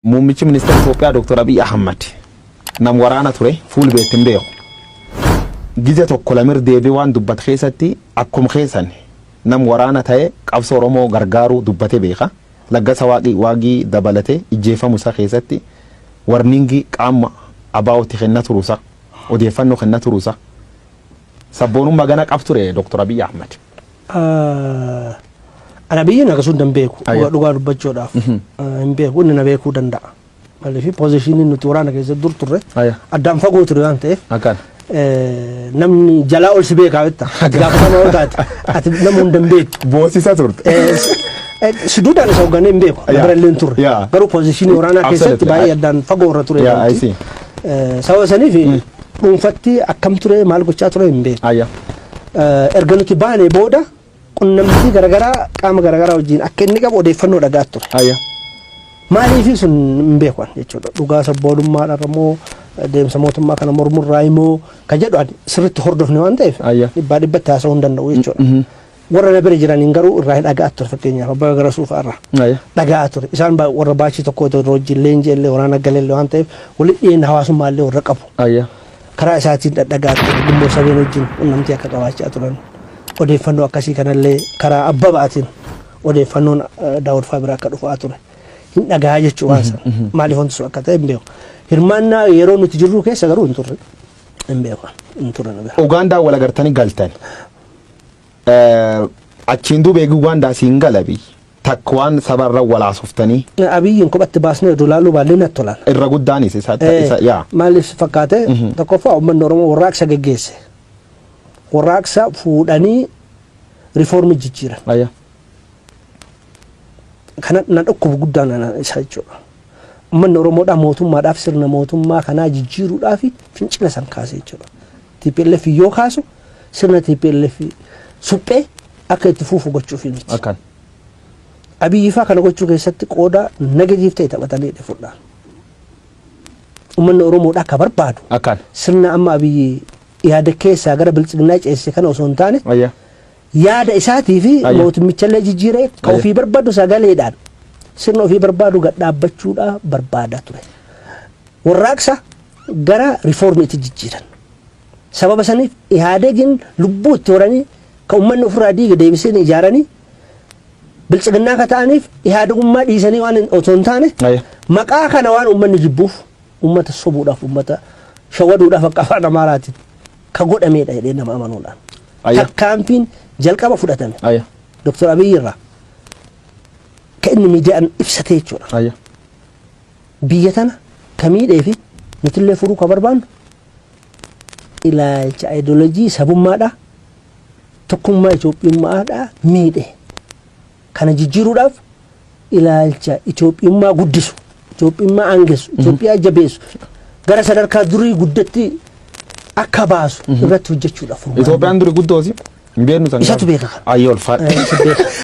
Muummichi ministeera Itoophiyaa Dr. Abiy Ahmad nam waraana ture fuul beetin beeku. Gize tokko lamir deebii waan dubbat keessatti akkuma keessan nam waraana ta'e qabsoo Oromoo gargaaru dubbate beeka. Laggasa waaqii dabalate ijjeefamu isaa keessatti warningi qaama abaawoti kenna turuusa odeeffannoo kenna turuusa sabboonummaa gana qab ture Dr. Abiy Ahmad. Ana biyya naga sun dambeeku dhugaa dubbachuudhaaf hin beeku inni na beekuu danda'a. Maaliif positionii nuti waraana keessa dur turre addaan fagoo ture waan ta'eef namni jalaa ol si beekaa jetta gaafatamaa taate ati namuun dambeetu boosisa turte. Siduudhaan isa hoogganee hin beeku biralleen turre garuu positionii waraanaa keessatti baay'ee addaan fagoo irra ture. Sababa saniif dhuunfatti akkam ture maal gochaa ture hin beeku. Erga nuti baanee booda qunnamtii garagaraa qaama garagaraa wajjin akka inni qabu odeeffannoo dhagaa ture. Maaliif sun hin beekan jechuudha. Dhugaa sabboonummaadhaan immoo deemsa mootummaa kana mormurraa immoo kan jedhu sirriitti hordofne waan ta'eef dhibbaa dhibbatti haasa'uu hin danda'u jechuudha. Warra na bira jiraniin garuu irraa dhagaa ture fakkeenyaaf abbaa gara suufaa irraa dhagaa ture. Isaan warra baachii tokko wajjin leenjii illee waraana galeellee waan ta'eef walitti dhiyeenya hawaasummaa illee warra qabu. Karaa isaatiin dhagaa ture dhimmoo sabeen wajjin qunnamtii akka qabaachaa turan. Odeeffannoo akkasii kanallee karaa abba ba'aatiin odeeffannoon daawwat faabiraa akka dhufaa ture. Hin dhagaa jechuu waan san maaliif wanti sun akka ta'e hin beeku. Hirmaannaa yeroo nuti jirru keessa garuu hin turre hin beeku hin turre. Ugaandaa wal agartanii galtan. Achiin duuba eeguu Ugaandaa siin galabi takka waan sabarra walaasoftanii. Abiyyiin kophatti baasnee dolaaluu baallee natti tolan. Irra guddaanis isa yaa. Maaliif fakkaate tokkoffaa uummanni Oromoo warraaqsa geggeesse. Warraaqsa fuudhanii riifoormii jijjiiran. Kana na dhukkuba guddaan isa jechuudha. Uummanni Oromoodhaa mootummaadhaaf sirna mootummaa kanaa jijjiiruudhaaf fincila san kaase jechuudha. TPLF yoo kaasu sirna TPLF suphee akka itti fuufu gochuuf miti. Abiyyi faa kana gochuu keessatti qooda negatiif ta'e taphatanii fudhaan. Uummanni Oromoodhaa akka barbaadu sirna amma Abiyyi yaada keessaa gara bilchiginaa ceesse kana osoo hin taane yaada isaatii fi mootummichallee jijjiiree kan ofii barbaadu sagaleedhaan sirna ofii barbaadu gad dhaabbachuudhaaf barbaadaa ture. Warraaqsa gara riifoormiitti jijjiiran. Sababa saniif Ihaadegin lubbuu itti horanii kan uummanni ofirraa diiga deebisanii ijaaranii bilchiginaa ka ta'aniif Ihaadegummaa dhiisanii waan osoo hin taane maqaa kana waan uummanni jibbuuf uummata sobuudhaaf uummata shawwaduudhaaf akka afaan Amaaraatiin ka godhameedha jedhee nama amanuudhaan. Takkaanfiin jalqaba fudhatame. Dr. Abiy irraa ka inni miidiyaan ibsate jechuudha. Biyya tana ka miidhee fi nutillee furuu ka barbaannu ilaalcha ideoloojii sabummaadhaa tokkummaa Itoophiyummaadhaa miidhe. Kana jijjiiruudhaaf ilaalcha Itoophiyummaa guddisu, Itoophiyummaa aangessu, Itoophiyaa jabeessu gara sadarkaa durii guddatti akka baasu irratti hojjechuudhaaf. Itoophiyaan durii guddoosi hin beeknu sana. Isatu beeka. Ayyoo ulfaadha.